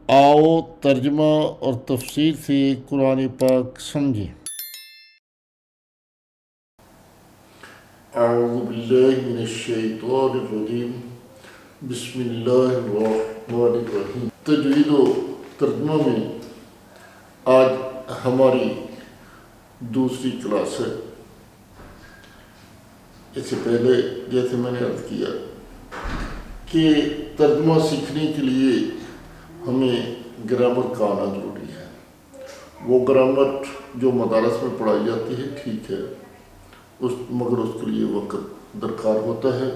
آؤ ترجمہ اور تفسیر سے قرآن پاک سمجھیں۔ اعوذ باللہ من الشیطان الرجیم، بسم اللہ الرحمن الرحیم۔ تجوید و ترجمہ میں آج ہماری دوسری کلاس ہے۔ اس سے پہلے جیسے میں نے عرض کیا کہ ترجمہ سیکھنے کے لیے ہمیں گرامر کا آنا ضروری ہے۔ وہ گرامر جو مدارس میں پڑھائی جاتی ہے ٹھیک ہے، مگر اس کے لیے وقت درکار ہوتا ہے۔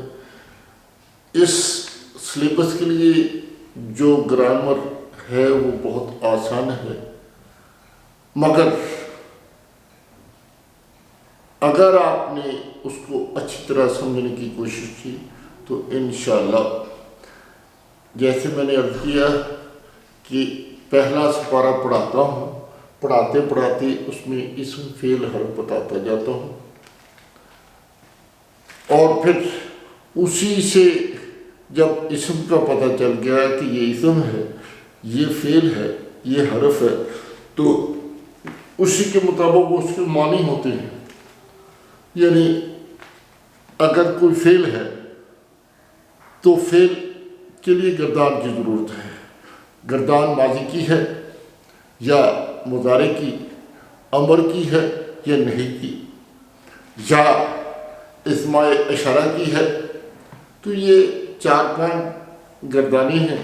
اس سلیبس کے لیے جو گرامر ہے وہ بہت آسان ہے، مگر اگر آپ نے اس کو اچھی طرح سمجھنے کی کوشش کی تو انشاءاللہ، جیسے میں نے عرض کیا کہ پہلا سپارہ پڑھاتا ہوں، پڑھاتے پڑھاتے اس میں اسم فعل حرف بتاتا جاتا ہوں، اور پھر اسی سے جب اسم کا پتہ چل گیا کہ یہ اسم ہے، یہ فعل ہے، یہ حرف ہے، تو اسی کے مطابق اس کے معنی ہوتے ہیں۔ یعنی اگر کوئی فعل ہے تو فعل کے لیے گردان کی ضرورت ہے۔ گردان ماضی کی ہے یا مضارع کی، امر کی ہے یا نہیں کی، یا اسماء اشارہ کی ہے، تو یہ 4-5 گردانیں ہیں۔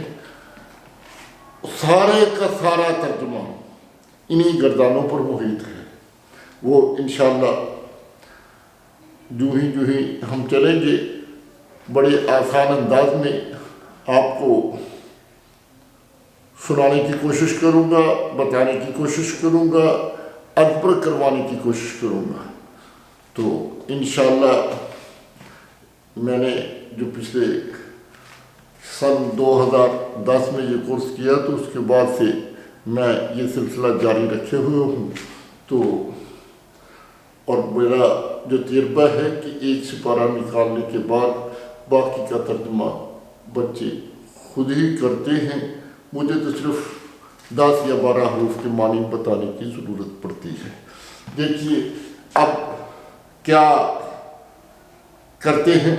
سارے کا سارا ترجمہ انہی گردانوں پر محیط ہے۔ وہ انشاءاللہ جو ہی ہم چلیں گے بڑے آسان انداز میں آپ کو سنانے کی کوشش کروں گا، بتانے کی کوشش کروں گا، ادبر کروانے کی کوشش کروں گا۔ تو انشاءاللہ میں نے جو پچھلے سن 2010 میں یہ کورس کیا تو اس کے بعد سے میں یہ سلسلہ جاری رکھے ہوئے ہوں، تو اور میرا جو تجربہ ہے کہ ایک سپارہ نکالنے کے بعد باقی کا ترجمہ بچے خود ہی کرتے ہیں۔ مجھے تو صرف 10 یا 12 حروف کے معنی بتانے کی ضرورت پڑتی ہے۔ دیکھیے اب کیا کرتے ہیں۔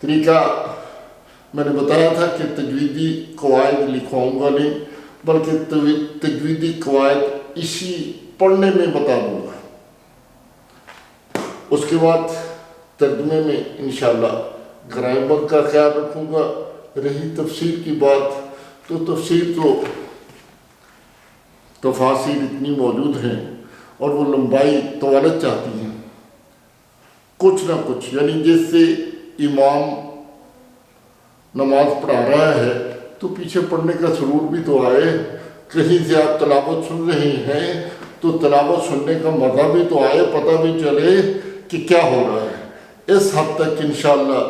طریقہ میں نے بتایا تھا کہ تجویدی قواعد لکھواؤں گا نہیں، بلکہ تجویدی قواعد اسی پڑھنے میں بتا دوں گا۔ اس کے بعد ترجمے میں انشاءاللہ گرامر کا خیال رکھوں گا۔ رہی تفسیر کی بات، تو تفسیر تو تفاسیر اتنی موجود ہیں اور وہ لمبائی طوالت چاہتی ہیں، کچھ نہ کچھ، یعنی جس سے امام نماز پڑھا رہا ہے تو پیچھے پڑھنے کا سرور بھی تو آئے۔ کہیں سے آپ تلاوت سن رہے ہیں تو تلاوت سننے کا مزہ بھی تو آئے، پتہ بھی چلے کہ کیا ہو رہا ہے۔ اس حد تک انشاءاللہ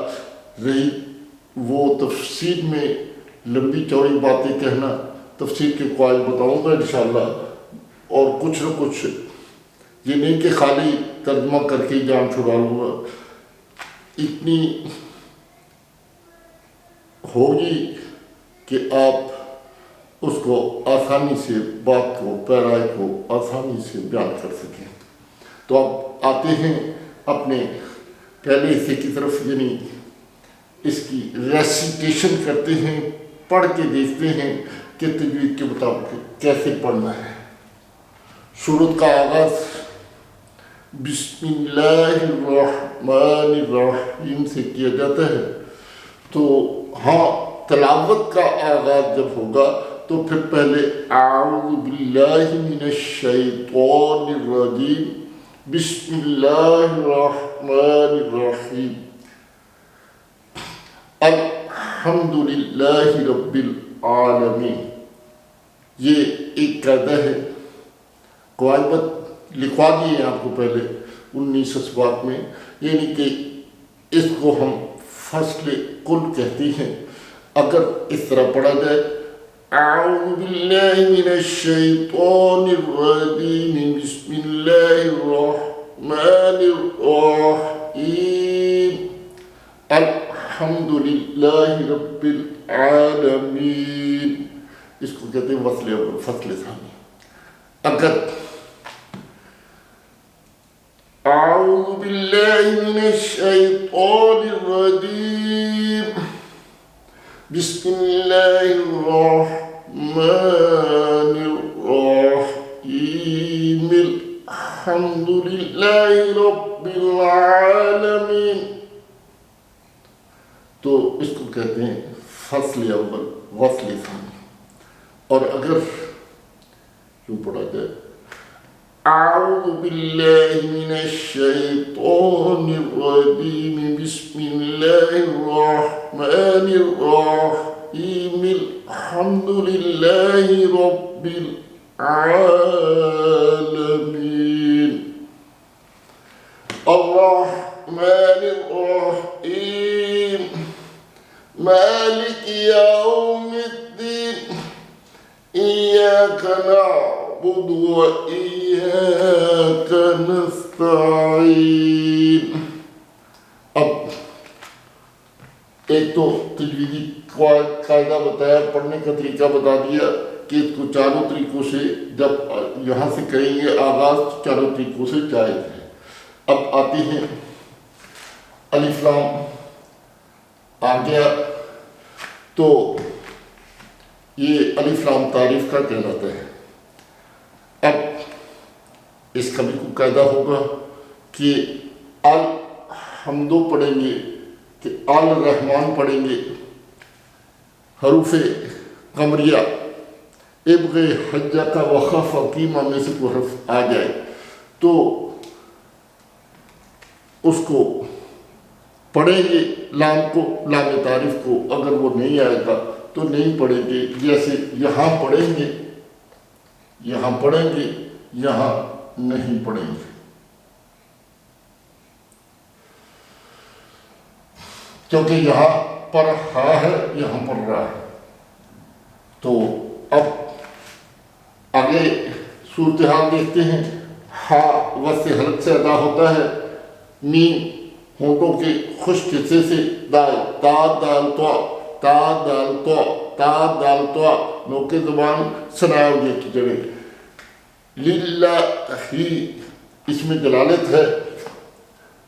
رہی وہ تفسیر میں لمبی چوڑی باتیں کہنا، تفسیر کے قواعد بتاؤں گا انشاءاللہ، اور کچھ نہ کچھ، یہ نہیں کہ خالی ترجمہ کر کے جان چھڑا لوں گا۔ اتنی ہوگی کہ آپ اس کو آسانی سے، بات کو، پیرائے کو آسانی سے بیان کر سکیں۔ تو اب آتے ہیں اپنے پہلے حصے کی طرف، یعنی اس کی ریسیٹیشن کرتے ہیں، پڑھ کے دیکھتے ہیں کہ تجوید کے مطابق کیسے پڑھنا ہے۔ سورت کا آغاز بسم اللہ الرحمن الرحیم سے کیا جاتا ہے، تو ہاں تلاوت کا آغاز جب ہوگا تو پھر پہلے اعوذ باللہ من الشیطان الرجیم بسم اللہ الرحمن الرحیم الحمدللہ رب العالمین۔ یہ ایک قاعدہ ہے، قواعد لکھوا دیے ہیں آپ کو پہلے 19 اسباق میں، یعنی کہ اس کو ہم فصل کل کہتے ہیں۔ اگر اس طرح پڑھا جائے اعوذ باللہ من الشیطان الرجیم بسم اللہ الرحمن الرحیم الحمدللہ رب العالمین، کہتے ہیں وصل اول فصل ثانی. اگر اعوذ باللہ من الشیطان الرجیم بسم اللہ الرحمن الرحیم الحمد للہ رب العالمین. تو اس کو کہتے ہیں فصل اول وصل ثانی. اور اگر یوں پڑھا جائے اعوذ باللہ من الشیطان الرجیم بسم اللہ الرحمن الرحیم الحمد للہ رب العالمین الرحمن الرحیم مالک یوم الدین ایاک نعبد و ایاک نستعین. اب ایک تو تجویدی قاعدہ بتایا, پڑھنے کا طریقہ بتا دیا کہ اس کو چاروں طریقوں سے جب یہاں سے کریں گے آغاز چاروں طریقوں سے جائز ہے. اب آتے ہیں الف لام آ گیا تو یہ الف لام تعریف کا کہلاتا ہے. اب اس کا بھی کوئی قاعدہ ہوگا کہ الحمدو پڑھیں گے کہ الرحمن پڑھیں گے, حروف قمریہ ابغ حجہ کا وخف قیمہ میں سے کوئی حرف آ جائے تو اس کو پڑھیں گے, لام کو, لام تعریف کو. اگر وہ نہیں آئے گا تو نہیں پڑھیں گے. جیسے یہاں پڑھیں گے, یہاں پڑھیں گے, یہاں نہیں پڑھیں گے. کیونکہ یہاں پر ہا ہے, یہاں پر را ہے. تو اب آگے صورتحال دیکھتے ہیں. ہا وصل حلق سے ادا ہوتا ہے, میم ہونٹوں کے خشک حصے سے, دال تا دال تو تا دال تو تا دال تو, نوکے زبان سناؤگے کی جگہ. للہ ہی اس میں دلالت ہے,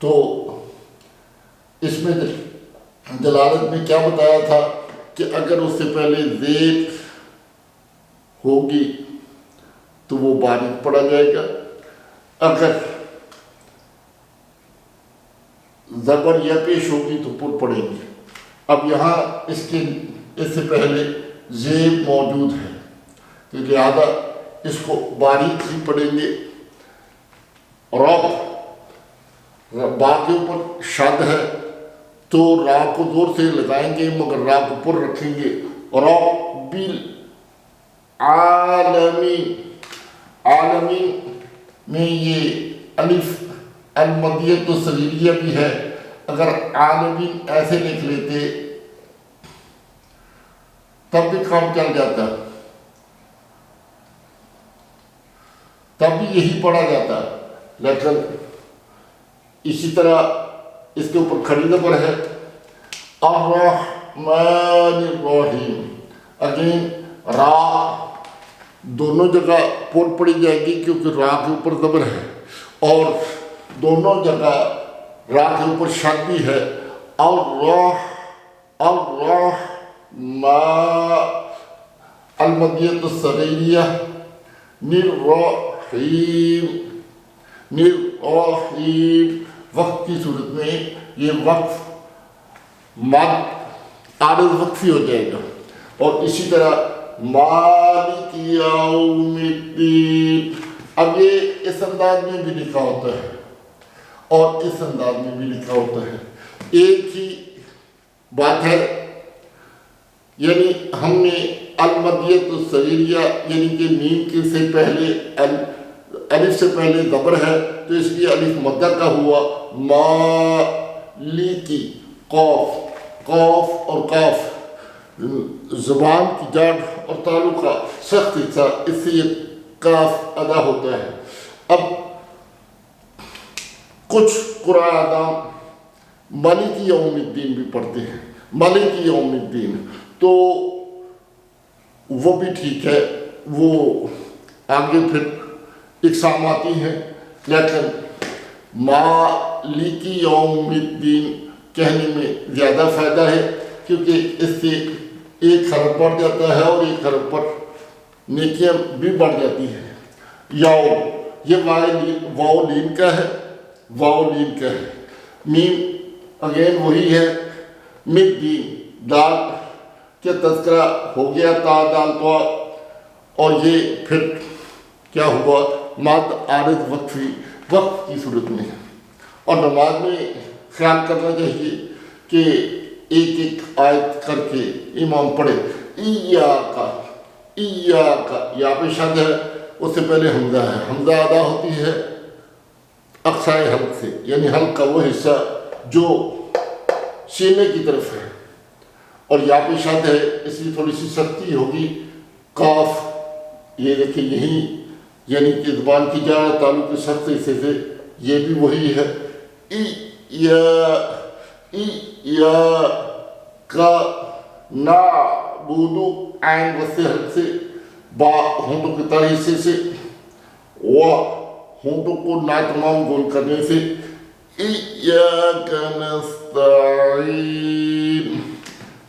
تو اس میں دلالت میں کیا بتایا تھا کہ اگر اس سے پہلے زیر ہوگی تو وہ باریک پڑھا جائے گا, اگر زبر یا پیش ہوگی تو پر پڑھیں گے. اب یہاں اس سے پہلے زیر موجود ہے تو لہذا اس کو باریک ہی پڑھیں گے. را با کے اوپر شد ہے تو را کو زور سے لگائیں گے مگر را کو پر رکھیں گے. رب العالمین, عالمین میں یہ الف المدیت الصغیریہ بھی ہے. اگر عالمین ایسے لکھ لیتے تب بھی کام چل جاتا, تب بھی یہی پڑھا جاتا. لیکن اسی طرح اس کے اوپر کھڑی زبر ہے الرحمن الرحیم. اگین را دونوں جگہ پر پڑی جائے گی کیونکہ را کے اوپر زبر ہے, اور دونوں جگہ را کے اوپر شد بھی ہے. المدیت الصغیریہ نرحیم نرحیم. وقت کی صورت میں یہ وقف مد عارض وقفی ہو جائے گا. اور اسی طرح مالک یوم الدین, اب یہ اس انداز میں بھی لکھا ہوتا ہے اور اس انداز میں بھی لکھا ہوتا ہے, ایک ہی بات ہے. یعنی ہم نے المدیت الصغیریہ یعنی کہ میم کے سے پہلے الف سے پہلے زبر ہے تو اس لیے الف مدہ کا ہوا. مالکی قوف, قوف اور قاف زبان کی جڑ اور تعلق کا سخت حصہ, اس سے یہ کاف ادا ہوتا ہے. اب کچھ قرآن مالک یوم الدین بھی پڑھتے ہیں, مالک یوم الدین, تو وہ بھی ٹھیک ہے، وہ آگے پھر اقسام آتی ہیں، لیکن مالک یوم الدین کہنے میں زیادہ فائدہ ہے، کیونکہ اس سے ایک حرف بڑھ جاتا ہے اور ایک حرف پر نیکیاں بھی بڑھ جاتی ہیں۔ یوم یہ واو لین کا ہے، واو لین کا ہے، میم اگین وہی ہے، مد دین دال کے تذکرہ ہو گیا، تا دال تو، اور یہ پھر کیا ہوا، ماد عارض وقفی وقف کی صورت میں ہے۔ اور نماز میں خیال کرنا چاہیے کہ ایک ایک آیت کر کے امام پڑھے، ایاکا ایاکا، یا پہ شد ہے، اس سے پہلے حمزہ ہے، حمزہ ادا ہوتی ہے اقصائے حلق سے، یعنی حلق کا وہ حصہ جو سینے کی طرف ہے، اور یا پہ شد ہے، اس لیے تھوڑی سی سختی ہوگی، قاف یہ دیکھیں یہی، یعنی کہ زبان کی جا تعلق کے سخت حصے سے، یہ بھی وہی ہے، کا نعبد، عین وسے حلق سے، با ہونٹوں کے تر حصے سے، و ہونٹوں کو نا تمام گول کرنے سے، ایاک نستعین۔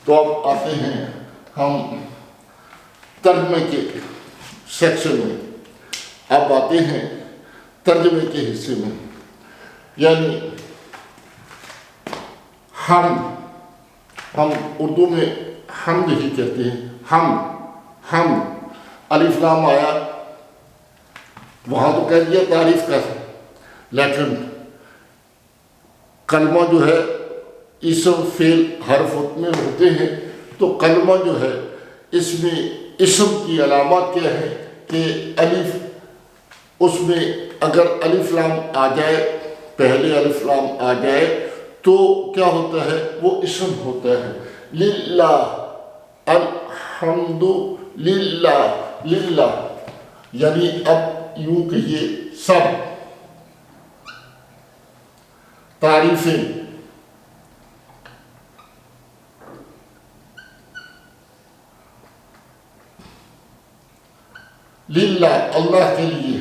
تو اب آتے ہیں ہم ترجمے کے سیکشن میں، اب آتے ہیں ترجمے کے حصے میں، یعنی ہم اردو میں حمد ہی کہتے ہیں، ہم الف لام آیا، وہاں تو کہہ دیا تعریف کا، لیکن کلمہ جو ہے اسم فعل حرف میں ہوتے ہیں، تو کلمہ جو ہے اس میں اسم کی علامات کیا ہے کہ الف، اس میں اگر الف لام آ جائے، پہلے الف لام آ جائے تو کیا ہوتا ہے، وہ اسم ہوتا ہے، للہ، الحمد للہ، للہ، یعنی اب یوں کہیے سب تعریفیں للہ، اللہ کے لیے،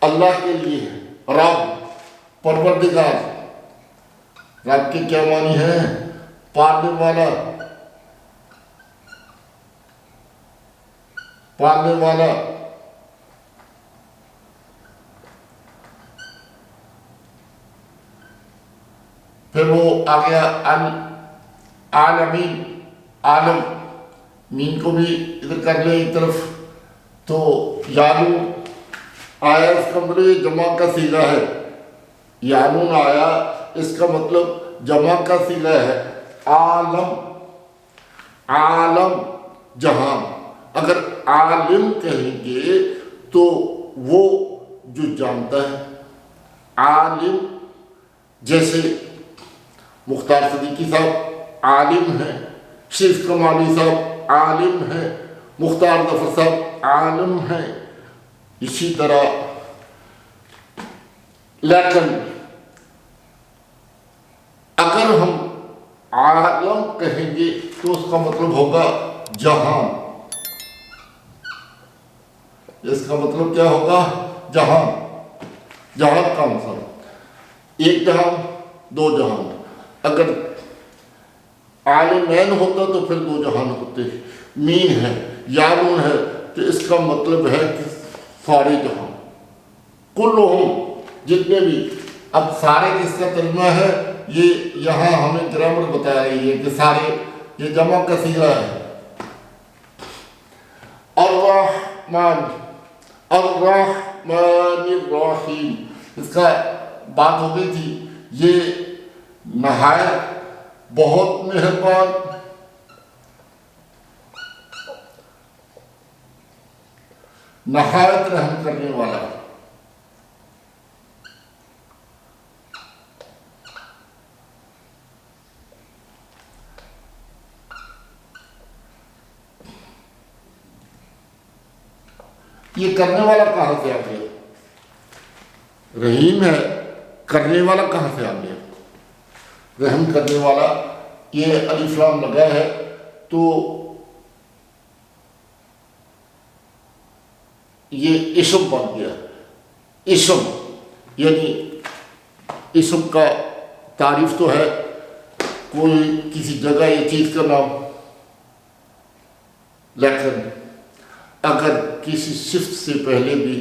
اللہ کے لیے، رب، پروردگار، رب کے کیا معنی ہے، پالنے والا، پالنے والا، پھر وہ آ گیا العالمین، عالم، مین کو بھی ادھر کر لیں ایک طرف، تو یعلم آیا، اس کا مطلب یہ جمع کا صیغہ ہے، یعلم آیا، اس کا مطلب جمع کا صیغہ ہے، عالم، عالم جہان، اگر عالم کہیں گے تو وہ جو جانتا ہے، عالم، جیسے مختار صدیقی صاحب عالم ہیں، شریف کمالی صاحب عالم ہیں، مختار ظفر صاحب عالم ہیں، اسی طرح، لیکن اگر ہم عالم کہیں گے تو اس کا مطلب ہوگا جہان، اس کا مطلب کیا ہوگا، جہان، جہان کا مطلب ایک جہان، دو جہان، اگر عالمین ہوتا تو پھر دو جہان ہوتے، مین ہے، یعلم ہے، تو اس کا مطلب ہے کہ سارے جہان، کلہم، جتنے بھی، اب سارے کس کا ترجمہ ہے، یہ یہاں ہمیں گرامر بتا رہی ہے کہ سارے، یہ جمع کا صیغہ ہے، الرحمن، الرحمن الرحیم، اس کا بات ہو گئی تھی، یہ نہایت بہت مہربان، نہایت رحم کرنے والا، یہ کرنے والا کہاں سے آ گیا، رحیم ہے، کرنے والا کہاں سے آ گیا، رحم کرنے والا، یہ الف لام لگا ہے تو یہ اسم بن گیا. اسم یعنی اسم کا تعریف تو ہے کوئی کسی جگہ یہ چیز کا نام، لیکن اگر کسی صفت سے پہلے بھی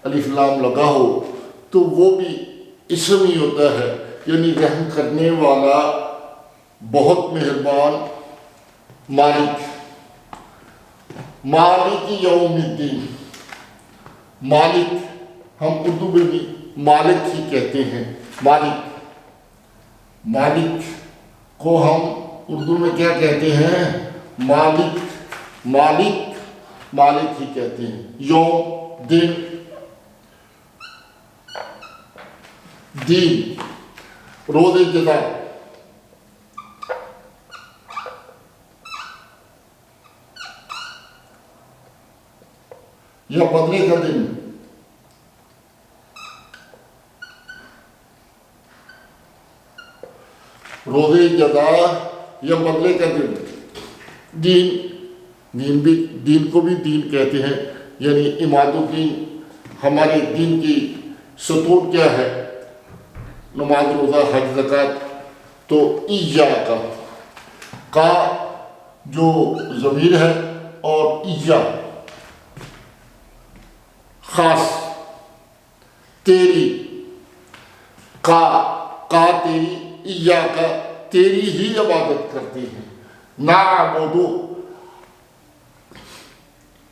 الف لام لگا ہو تو وہ بھی اسم ہی ہوتا ہے، یعنی رحم کرنے والا، بہت مہربان، مالک. مالک یوم الدین، مالک ہم اردو میں بھی مالک ہی کہتے ہیں. مالک، مالک کو ہم اردو میں کیا کہتے ہیں؟ مالک. مالک، مالک ہی کہتے ہیں. یوم، دن، دین، روز جزا. یا بدلے کا دن. روزے جزا یا بدلے کا دن. دین، دین بھی، دین کو بھی دین کہتے ہیں، یعنی عماد الدین. ہمارے دین کی ستون کیا ہے؟ نماز، روزہ، حج، زکوٰۃ. تو ایاک کا جو ضمیر ہے اور ایّا خاص، تیری، کا تیری، ایاک تیری ہی عبادت کرتے ہیں. نعبدو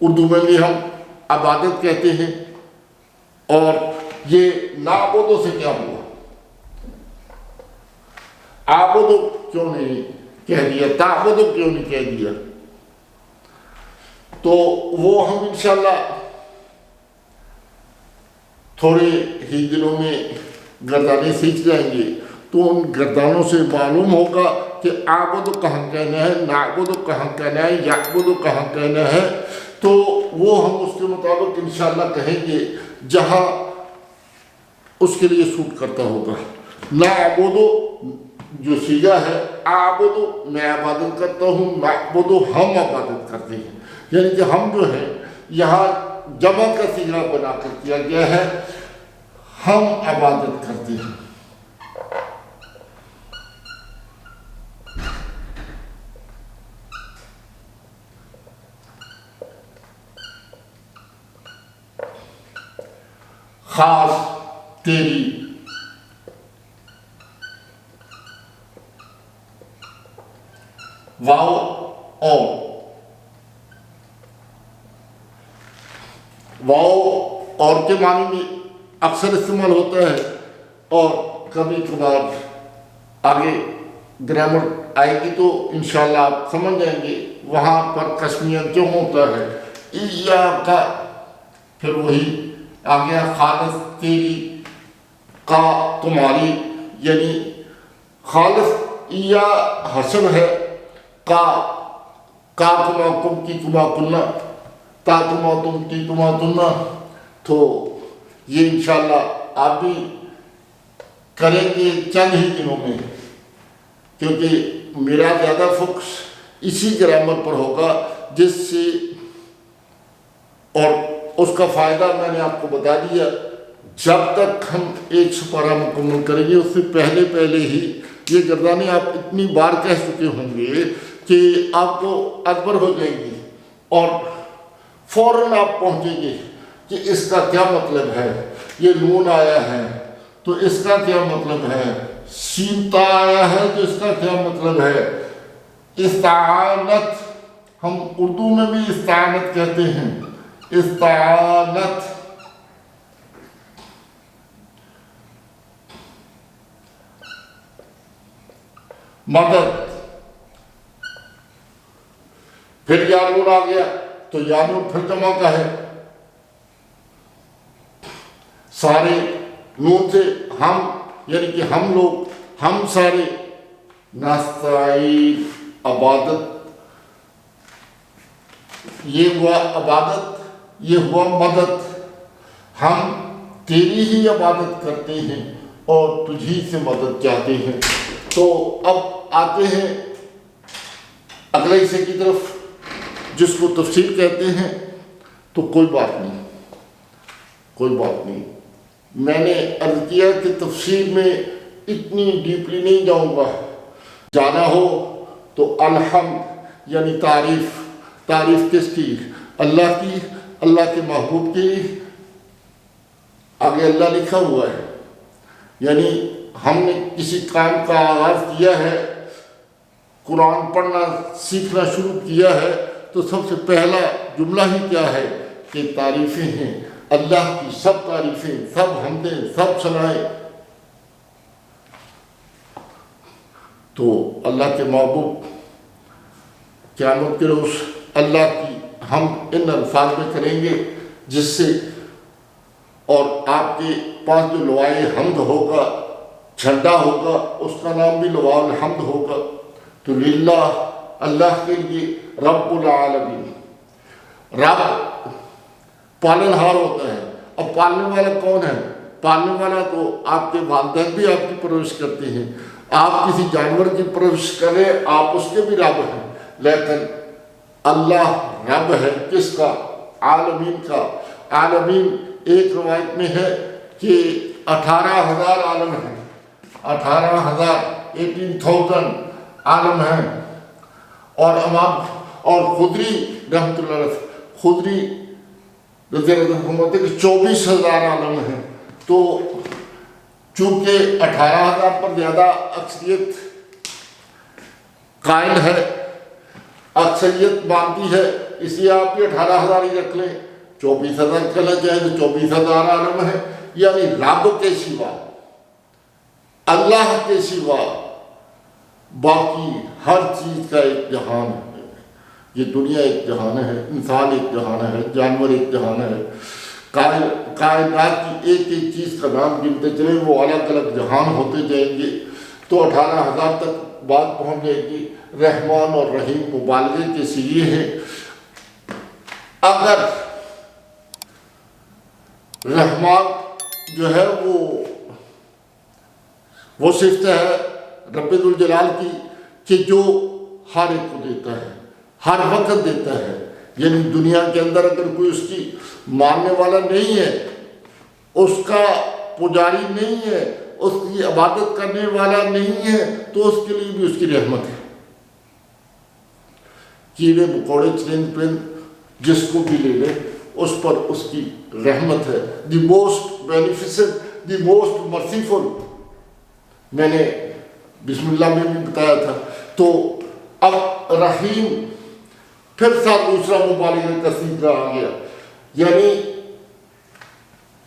اردو میں بھی ہم عبادت کہتے ہیں. اور یہ نعبدو سے کیا ہوا؟ عابدو کیوں نہیں کہہ دیا؟ تعبدو کیوں نہیں کہہ دیا؟ تو وہ ہم انشاءاللہ تھوڑے ہی دنوں میں گردانے سیکھ جائیں گے، تو ان گردانوں سے معلوم ہوگا کہ عابدو کہاں کہنا ہے، نعبدو کہاں کہنا ہے، یعبدو کہاں کہنا ہے. تو وہ ہم اس کے مطابق انشاءاللہ کہیں گے جہاں اس کے لیے سوٹ کرتا ہوگا. نعبدو جو سیغہ ہے، عابدو میں عبادت کرتا ہوں، نعبدو ہم عبادت کرتے ہیں. یعنی کہ ہم جو ہے یہاں جمع کا سیغہ بنا کر کیا گیا ہے، ہم عبادت کرتے ہیں. خاص، تیری، واو اور، واو اور کے معنی میں اکثر استعمال ہوتا ہے، اور کبھی کبھار آگے گرامر آئے گی تو انشاءاللہ آپ سمجھ جائیں گے وہاں پر قسمیہ کیوں ہوتا ہے. ایاک، پھر وہی آ گیا خالص، تیری، کا تمہاری، یعنی خالص یا حسب ہے، کا کما کم کی کما کننا، تا کما تم کی کما تننا. تو یہ انشاءاللہ آپ بھی کریں گے چند ہی دنوں میں، کیونکہ میرا زیادہ فوکس اسی گرامر پر ہوگا، جس سے، اور اس کا فائدہ میں نے آپ کو بتا دیا. جب تک ہم ایک سپارہ مکمل کریں گے، اس سے پہلے ہی یہ گردانے آپ اتنی بار کہہ چکے ہوں گے کہ آپ کو ادبر ہو جائیں گی، اور فوراً آپ پہنچیں گے کہ اس کا کیا مطلب ہے. یہ نون آیا ہے تو اس کا کیا مطلب ہے، سین تا آیا ہے تو اس کا کیا مطلب ہے. استعانت، ہم اردو میں بھی استعانت کہتے ہیں. استعانت، مدد. پھر یانون آ گیا تو یانون پھر جمع کا ہے. سارے نون سے ہم، یعنی کہ ہم لوگ، ہم سارے. نستعین، عبادت، یہ ہوا عبادت، یہ ہوا مدد. ہم تیری ہی عبادت کرتے ہیں اور تجھی سے مدد چاہتے ہیں. تو اب آتے ہیں اگلے حصے کی طرف، جس کو تفسیر کہتے ہیں. تو کوئی بات نہیں، کوئی بات نہیں، میں نے عرض کیا کہ تفسیر میں اتنی ڈیپلی نہیں جاؤں گا، جانا ہو تو الحمد یعنی تعریف کس کی؟ اللہ کی، اللہ کے محبوب کی، آگے اللہ لکھا ہوا ہے، یعنی ہم نے کسی کام کا آغاز کیا ہے، قرآن پڑھنا سیکھنا شروع کیا ہے، تو سب سے پہلا جملہ ہی کیا ہے کہ تعریفیں ہیں اللہ کی، سب تعریفیں، سب حمدیں، سب ثنائیں تو اللہ کے محبوب قیامت کے روز اللہ کی ہم ان الفاظ میں کریں گے، جس سے اور آپ کے پاس جو لوائے حمد ہوگا، جھنڈا ہوگا، اس کا نام بھی لواء الحمد ہوگا، تو للہ اللہ کے لیے رب العالمین، رب پالنہار ہوتا ہے۔ اب پالنے والا کون ہے؟ پالنے والا تو آپ کے والدین بھی آپ کی پرورش کرتے ہیں، آپ کسی جانور کی پرورش کریں آپ اس کے بھی رب ہیں، لیکن اللہ رب ہے کس کا؟ عالمین کا۔ عالمین ایک روایت میں ہے کہ 18,000 عالم ہیں، 18,000 عالم ہیں، اور خدری رحمۃ اللہ علیہ، خدری رضی اللہ عنہ کہ 24,000 عالم ہیں۔ تو چونکہ 18,000 پر زیادہ اکثریت قائل ہے، اکثریت مانتی ہے، اس لیے آپ بھی 18,000 ہی رکھ لیں، 24,000 کرنا چاہیں تو 24,000 عالم ہے، یعنی رب کے سوا، اللہ کے سوا باقی ہر چیز کا ایک جہان ہے۔ یہ دنیا ایک جہان ہے، انسان ایک جہان ہے، جانور ایک جہان ہے، کائنات کی ایک ایک چیز کا نام گنتے چلیں وہ الگ الگ جہان ہوتے جائیں گے، تو 18,000 تک بات پہنچ جائے گی۔ رحمان اور رحیم مبالغے کے سیغے ہیں۔ اگر رحمان جو ہے وہ صفت ہے رب ذوالجلال کی کہ جو ہر ایک کو دیتا ہے، ہر وقت دیتا ہے، یعنی دنیا کے اندر اگر کوئی اس کی ماننے والا نہیں ہے، اس کا پجاری نہیں ہے، اس کی عبادت کرنے والا نہیں ہے، تو اس کے لیے بھی اس کی رحمت ہے۔ کیڑے مکوڑے چرند پرند جس کو بھی لے لے اس پر اس کی رحمت ہے۔ The most beneficent, the most merciful, میں نے بسم اللہ میں بھی بتایا تھا۔ تو اب رحیم پھر ساتھ دوسرا مبالغہ کا صیغہ آ گیا، یعنی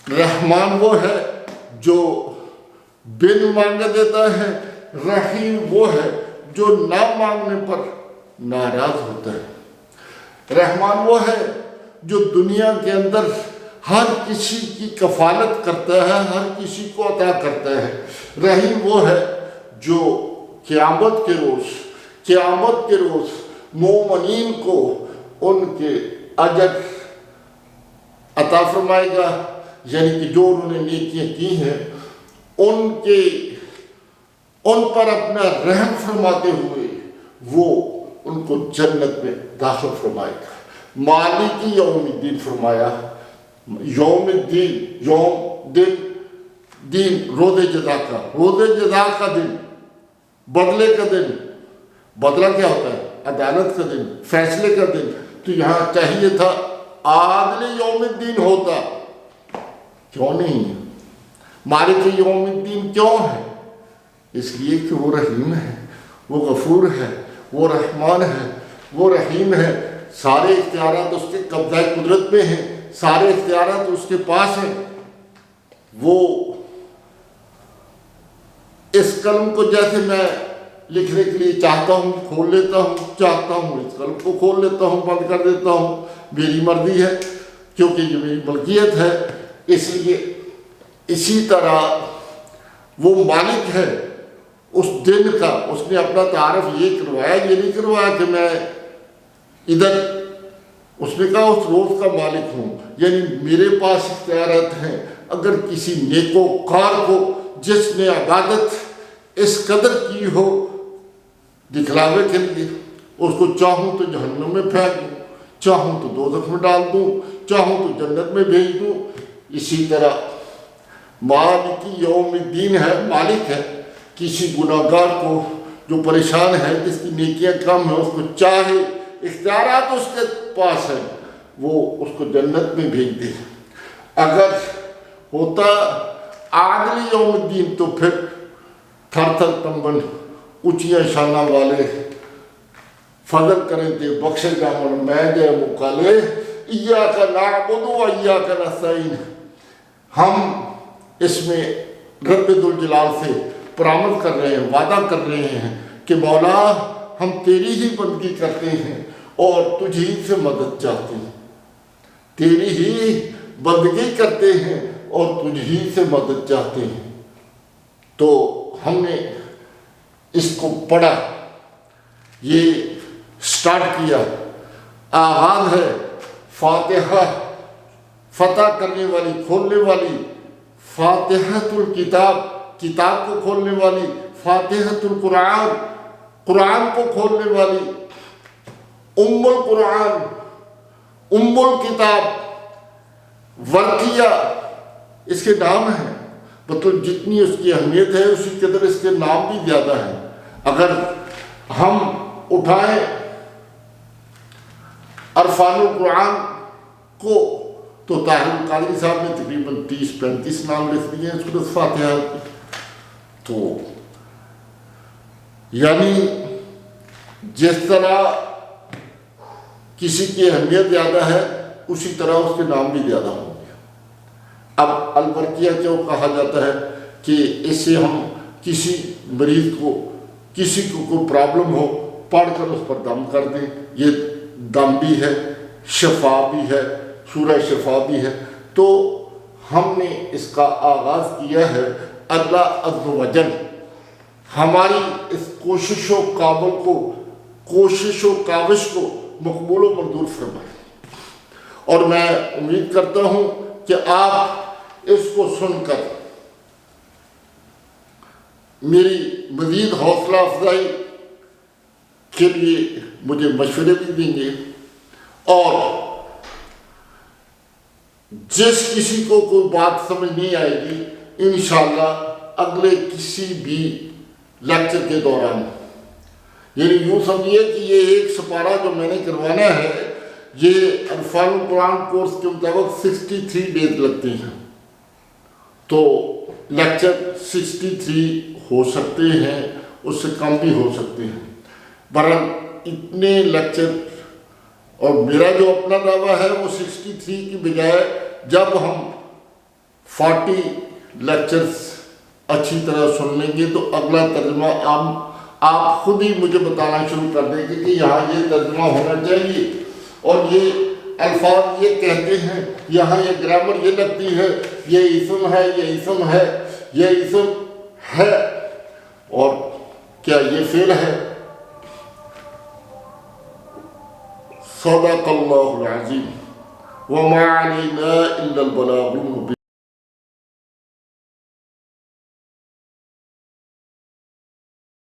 رحمان وہ ہے جو بن مانگے دیتا ہے، رحیم وہ ہے جو نہ مانگنے پر ناراض ہوتا ہے۔ رحمان وہ ہے جو دنیا کے اندر ہر کسی کی کفالت کرتا ہے، ہر کسی کو عطا کرتا ہے۔ رحیم وہ ہے جو قیامت کے روز مومنین کو ان کے اجر عطا فرمائے گا، یعنی کہ جو انہوں نے نیکیاں کی ہیں ان پر اپنا رحم فرماتے ہوئے وہ ان کو جنت میں داخل فرمائے گا۔ مالک یوم الدین فرمایا، یوم الدین، یوم دین روز جزا کا دن، بدلے کا دن۔ بدلہ کیا ہوتا ہے؟ عدالت کا دن، فیصلے کا دن۔ تو یہاں چاہیے تھا عادل یوم الدین ہوتا، کیوں نہیں؟ مالک یوم الدین کیوں ہے؟ اس لیے کہ وہ رحیم ہے، وہ غفور ہے، وہ رحمان ہے، وہ رحیم ہے۔ سارے اختیارات اس کے قبضہ قدرت میں ہیں، سارے اختیارات اس کے پاس ہیں۔ وہ اس قلم کو جیسے میں لکھنے کے لیے چاہتا ہوں کھول لیتا ہوں، چاہتا ہوں اس قلم کو کھول لیتا ہوں، بند کر دیتا ہوں، میری مرضی ہے، کیونکہ یہ میری ملکیت ہے۔ اس لیے اسی طرح وہ مالک ہے اس دن کا۔ اس نے اپنا تعارف یہ کروایا، یہ نہیں کروایا کہ میں ادھر، اس نے کہا اس روز کا مالک ہوں، یعنی میرے پاس اختیارات ہیں۔ اگر کسی نیکوکار کو جس نے عبادت اس قدر کی ہو دکھلاوے کے لیے، اس کو چاہوں تو جہنم میں پھینک دوں، چاہوں تو دوزخ میں ڈال دوں، چاہوں تو جنت میں بھیج دوں، اسی طرح مالک یوم الدین ہے، مالک ہے، کسی گناہگار کو جو پریشان ہے، جس کی نیکیاں کم ہیں، اس کو چاہے اختیارات اس کے پاس ہیں، وہ اس کو جنت میں بھیج دے۔ اگر ہوتا عادل یوم الدین تو پھر تھر تھر تنبن اونچیاں شانہ والے فضل کریں تھے، بخشے جامن میں جے مقالے ایاک نعبد و ایاک نستعین۔ ہم اس میں رب ذوالجلال سے پرامد کر رہے ہیں، وعدہ کر رہے ہیں کہ مولا ہم تیری ہی بندگی کرتے ہیں اور تجھ ہی سے مدد چاہتے ہیں، تیری ہی بندگی کرتے ہیں اور تجھ ہی سے مدد چاہتے ہیں۔ تو ہم نے اس کو پڑھا، یہ سٹارٹ کیا، آغاز ہے فاتحہ، فتح کرنے والی، کھولنے والی، فاتحۃ الکتاب، کتاب کو کھولنے والی، فاتحۃ القرآن، قرآن کو کھولنے والی، ام القرآن، ام الکتاب، ورقیہ اس کے نام ہیں، مطلب جتنی اس کی اہمیت ہے اسی قدر اس کے نام بھی زیادہ ہیں۔ اگر ہم اٹھائیں عرفان القرآن کو تو طاہر القادری صاحب نے تقریباً 30-35 نام لکھ دیے ہیں سورۃ فاتحہ کی۔ تو یعنی جس طرح کسی کی اہمیت زیادہ ہے اسی طرح اس کے نام بھی زیادہ ہوں گے۔ اب البرقیہ کیوں کہا جاتا ہے کہ اس سے ہم کسی مریض کو، کسی کو کوئی پرابلم ہو، پڑھ کر اس پر دم کر دیں، یہ دم بھی ہے، شفا بھی ہے، سورہ شفا بھی ہے۔ تو ہم نے اس کا آغاز کیا ہے، اللہ عز و جل ہماری اس کوشش و کاوش کو مقبول و منظور فرمائے، اور میں امید کرتا ہوں کہ آپ اس کو سن کر میری مزید حوصلہ افزائی کے لیے مجھے مشورے بھی دیں گے، اور جس کسی کو کوئی بات سمجھ نہیں آئے گی انشاءاللہ اگلے کسی بھی لیکچر کے دوران، یعنی یوں سمجھیے کہ یہ ایک سپارہ جو میں نے کروانا ہے، یہ عرفان القرآن کورس کے مطابق 63 ڈیز لگتے ہیں، تو لیکچر 63 ہو سکتے ہیں، اس سے کم بھی ہو سکتے ہیں۔ بہرحال اتنے لیکچر، اور میرا جو اپنا دعویٰ ہے وہ 63 کی بجائے جب ہم 40 لیکچرز اچھی طرح سن لیں گے تو اگلا ترجمہ آپ خود ہی مجھے بتانا شروع کر دیں گے کہ یہاں یہ ترجمہ ہونا چاہیے، اور یہ الفاظ یہ کہتے ہیں، یہاں یہ گرامر یہ لگتی ہے، یہ اسم ہے، یہ اسم ہے، یہ اسم ہے، اور کیا یہ فعل ہے۔ صدق اللہ العظیم وما علینا الا البلاغ المبین۔